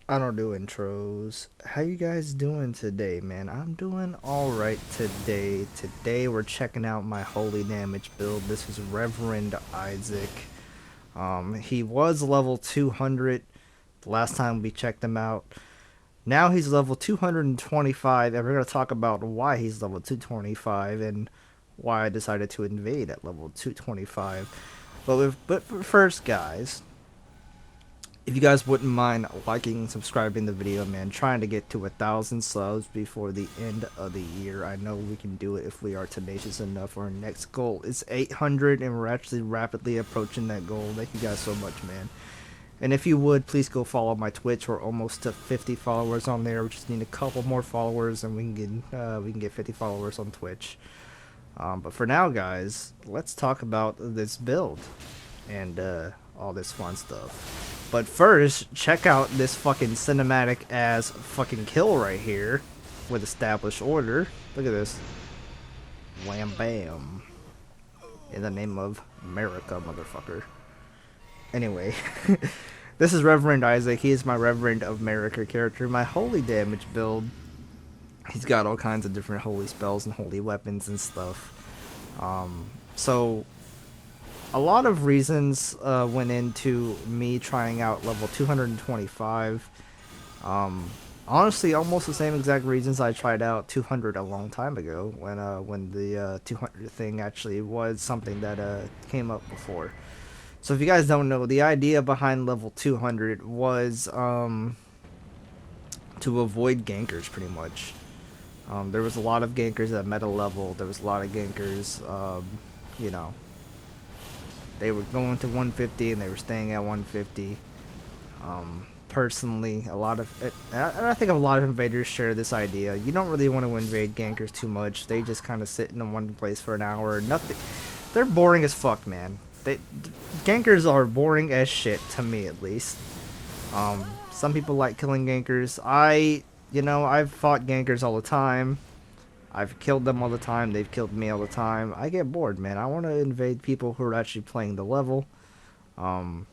I don't do intros. How you guys doing today, man? I'm doing alright today. Today we're checking out my holy damage build. This is Reverend Isaac. He was level 200 the last time we checked him out. Now he's level 225, and we're going to talk about why he's level 225 and why I decided to invade at level 225. But first, guys, if you guys wouldn't mind liking and subscribing the video, man, trying to get to 1,000 subs before the end of the year. I know we can do it if we are tenacious enough. Our next goal is 800, and we're actually rapidly approaching that goal. Thank you guys so much, man. And if you would, please go follow my Twitch. We're almost to 50 followers on there. We just need a couple more followers, and we can get 50 followers on Twitch. But for now, guys, let's talk about this build and all this fun stuff. But first, check out this fucking cinematic ass fucking kill right here with established order. Look at this. Wham bam. In the name of America, motherfucker. Anyway, this is Reverend Isaac. He is my Reverend of America character. My holy damage build. He's got all kinds of different holy spells and holy weapons and stuff. So a lot of reasons went into me trying out level 225. Honestly, almost the same exact reasons I tried out 200 a long time ago when the 200 thing actually was something that came up before. So if you guys don't know, the idea behind level 200 was to avoid gankers pretty much. There was a lot of gankers at meta level. There was a lot of gankers, you know, they were going to 150 and they were staying at 150. Personally, I think a lot of invaders share this idea. You don't really want to invade gankers too much. They just kind of sit in one place for an hour. Nothing. They're boring as fuck, man. Gankers are boring as shit to me, at least. Some people like killing gankers. I've fought gankers all the time. I've killed them all the time. They've killed me all the time. I get bored, man. I want to invade people who are actually playing the level. Um,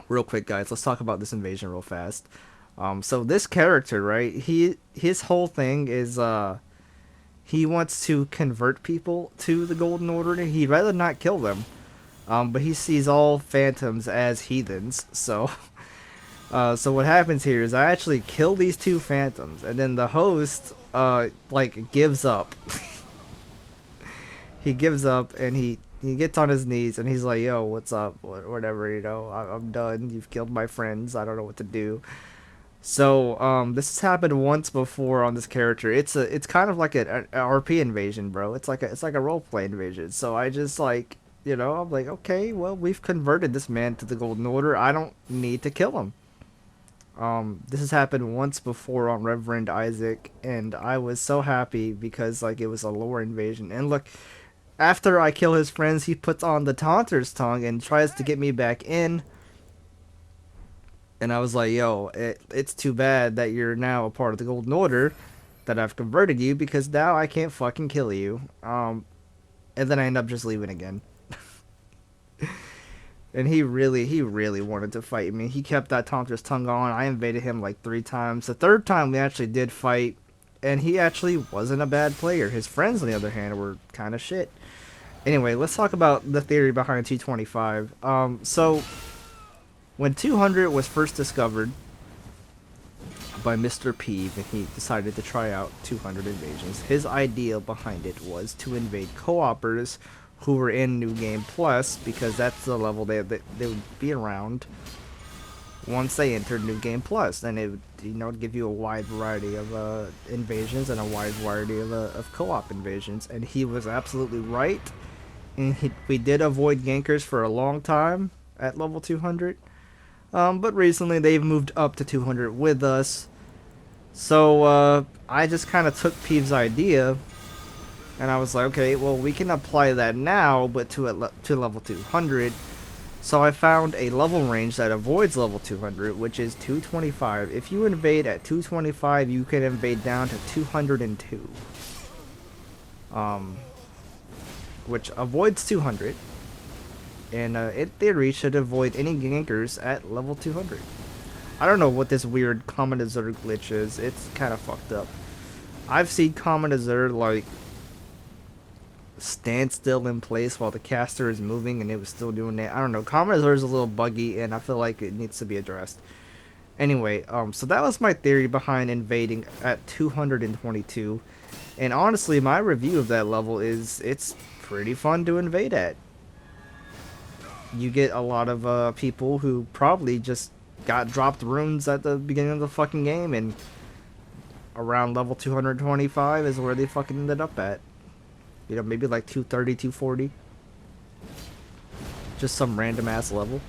Real quick, guys, let's talk about this invasion real fast. So this character, right? His whole thing is he wants to convert people to the Golden Order. He'd rather not kill them. But he sees all phantoms as heathens. So so what happens here is I actually kill these two phantoms, and then the host like gives up. He gives up, and he gets on his knees and he's like, "Yo, what's up? Whatever, I'm done. You've killed my friends. I don't know what to do." So this has happened once before on this character. It's kind of like an RP invasion, bro. It's like a role play invasion. So I just like, I'm like, okay, well, we've converted this man to the Golden Order. I don't need to kill him. This has happened once before on Reverend Isaac, and I was so happy because like it was a lore invasion. And look, after I kill his friends, he puts on the Taunter's tongue and tries to get me back in. And I was like, yo, it's too bad that you're now a part of the Golden Order, that I've converted you, because now I can't fucking kill you. And then I end up just leaving again. And he really wanted to fight me. He kept that Taunter's tongue on. I invaded him like 3 times. The third time we actually did fight, and he actually wasn't a bad player. His friends, on the other hand, were kind of shit. Anyway, let's talk about the theory behind 225. So when 200 was first discovered by Mr. Peeve and he decided to try out 200 invasions, his idea behind it was to invade co-opers who were in New Game Plus, because that's the level they would be around once they entered New Game Plus. Then it would give you a wide variety of invasions and a wide variety of co-op invasions. And he was absolutely right. And we did avoid gankers for a long time at level 200. But recently they've moved up to 200 with us. So I just kind of took Peeve's idea, and I was like, okay, well, we can apply that now, but to level 200. So I found a level range that avoids level 200, which is 225. If you invade at 225, you can invade down to 202. Which avoids 200. And in theory should avoid any gankers at level 200. I don't know what this weird Common Azure glitch is. It's kind of fucked up. I've seen Common Azure, like, stand still in place while the caster is moving and it was still doing that. I don't know. Common Azure is a little buggy and I feel like it needs to be addressed. Anyway, so that was my theory behind invading at 222. And honestly, my review of that level is it's pretty fun to invade at. You get a lot of people who probably just got dropped runes at the beginning of the fucking game, and around level 225 is where they fucking ended up at. You know, maybe like 230, 240. Just some random ass level.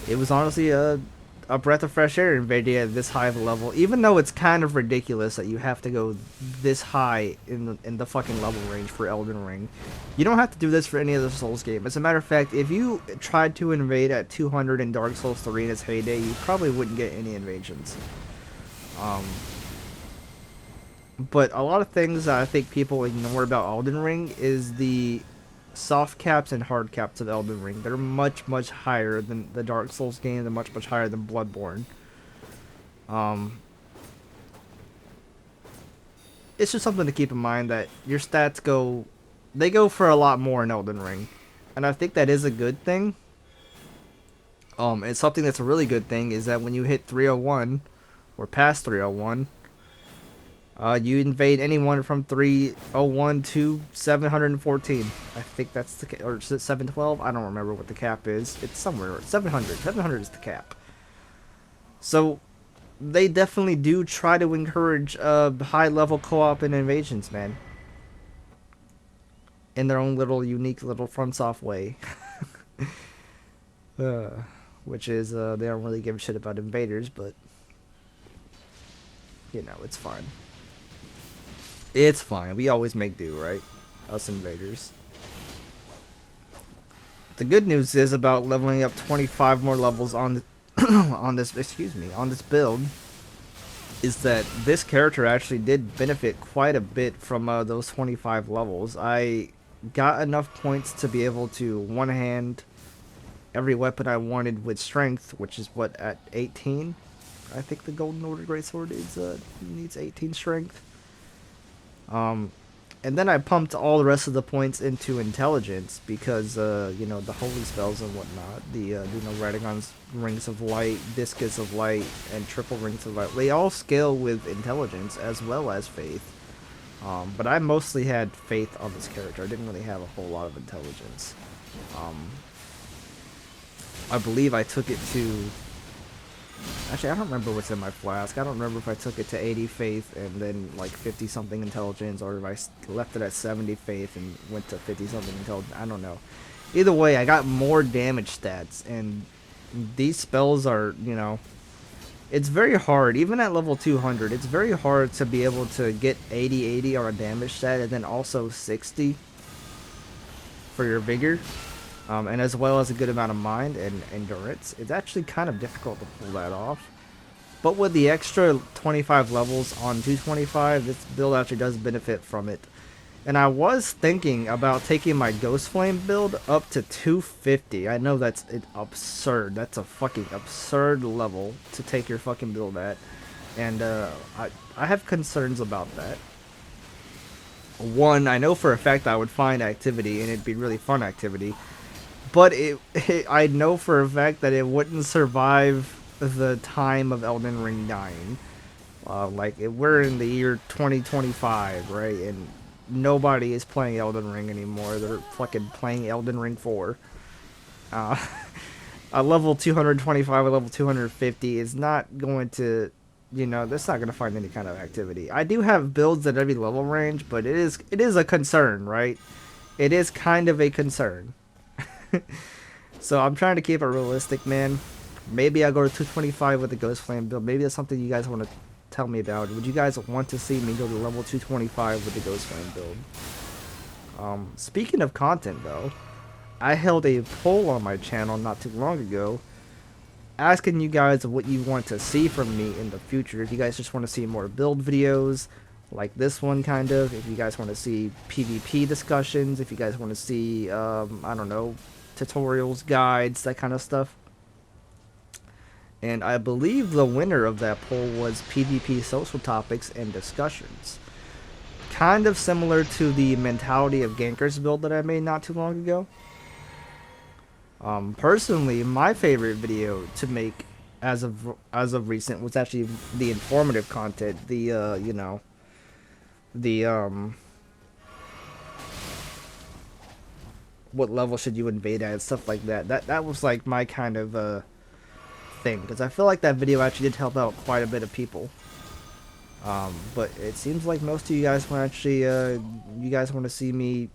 It was honestly a breath of fresh air invading at this high of a level, even though it's kind of ridiculous that you have to go this high in the fucking level range for Elden Ring. You don't have to do this for any other Souls game. As a matter of fact, if you tried to invade at 200 in Dark Souls 3 in its heyday, you probably wouldn't get any invasions. But a lot of things that I think people ignore about Elden Ring is the soft caps and hard caps of Elden Ring. They're much, much higher than the Dark Souls game. They're much, much higher than Bloodborne. It's just something to keep in mind that your stats go for a lot more in Elden Ring. And I think that is a good thing. It's something that's a really good thing is that when you hit 301 or past 301, you invade anyone from 301 to 714. I think that's the or is it 712? I don't remember what the cap is. It's somewhere 700. 700 is the cap. So they definitely do try to encourage high level co-op and invasions, man. In their own little unique little FromSoft way. Which is they don't really give a shit about invaders, but you know, it's fine. It's fine. We always make do, right? Us invaders. The good news is about leveling up 25 more levels on the on this build is that this character actually did benefit quite a bit from those 25 levels. I got enough points to be able to one-hand every weapon I wanted with strength, which is what, at 18? I think the Golden Order Greatsword needs 18 strength. And then I pumped all the rest of the points into intelligence because, you know, the holy spells and whatnot, the, you know, Radagon's Rings of Light, Discus of Light, and Triple Rings of Light, they all scale with intelligence as well as faith. But I mostly had faith on this character. I didn't really have a whole lot of intelligence. I believe I took it to... Actually, I don't remember what's in my flask. I don't remember if I took it to 80 faith and then like 50 something intelligence, or if I left it at 70 faith and went to 50 something intelligence. I don't know. Either way, I got more damage stats, and these spells are, you know, it's very hard. Even at level 200, it's very hard to be able to get 80 on a damage stat and then also 60 for your vigor. And as well as a good amount of mind and endurance. It's actually kind of difficult to pull that off. But with the extra 25 levels on 225, this build actually does benefit from it. And I was thinking about taking my Ghost Flame build up to 250. I know that's absurd. That's a fucking absurd level to take your fucking build at. And I have concerns about that. One, I know for a fact I would find activity, and it'd be really fun activity. But I know for a fact that it wouldn't survive the time of Elden Ring dying. We're in the year 2025, right? And nobody is playing Elden Ring anymore. They're fucking playing Elden Ring 4. A level 225 or level 250 is not going to, you know, that's not going to find any kind of activity. I do have builds at every level range, but it is a concern, right? It is kind of a concern. So I'm trying to keep it realistic, man. Maybe I'll go to 225 with the Ghost Flame build. Maybe that's something you guys want to tell me about. Would you guys want to see me go to level 225 with the Ghost Flame build? Speaking of content, though, I held a poll on my channel not too long ago asking you guys what you want to see from me in the future. If you guys just want to see more build videos like this one, kind of. If you guys want to see PvP discussions. If you guys want to see, I don't know, tutorials, guides, that kind of stuff. And I believe the winner of that poll was PvP social topics and discussions. Kind of similar to the mentality of gankers build that I made not too long ago. Personally, my favorite video to make as of recent was actually the informative content. The the what level should you invade at and stuff like that. That was like my kind of thing, because I feel like that video actually did help out quite a bit of people. But it seems like most of you guys want actually you guys want to see me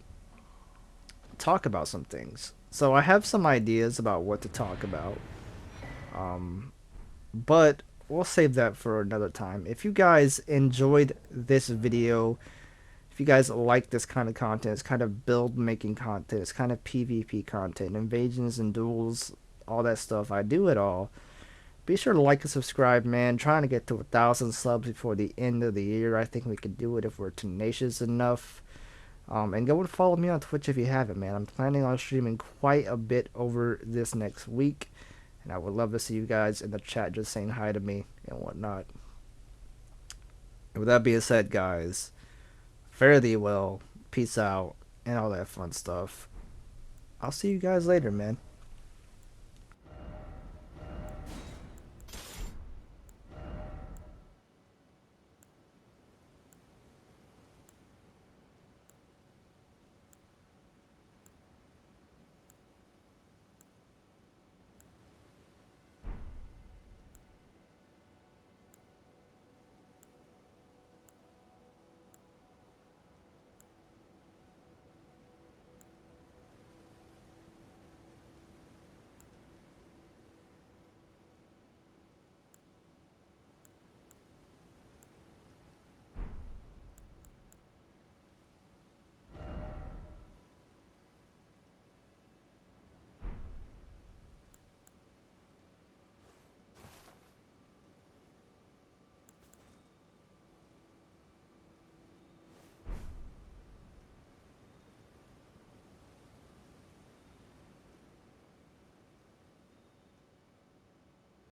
talk about some things. So I have some ideas about what to talk about. But we'll save that for another time. If you guys enjoyed this video, if you guys like this kind of content, it's kind of build making content, it's kind of PvP content, invasions and duels, all that stuff, I do it all. Be sure to like and subscribe, man. Trying to get to 1,000 subs before the end of the year. I think we can do it if we're tenacious enough. And go and follow me on Twitch if you haven't, man. I'm planning on streaming quite a bit over this next week. And I would love to see you guys in the chat just saying hi to me and whatnot. And with that being said, guys, fare thee well, peace out, and all that fun stuff. I'll see you guys later, man.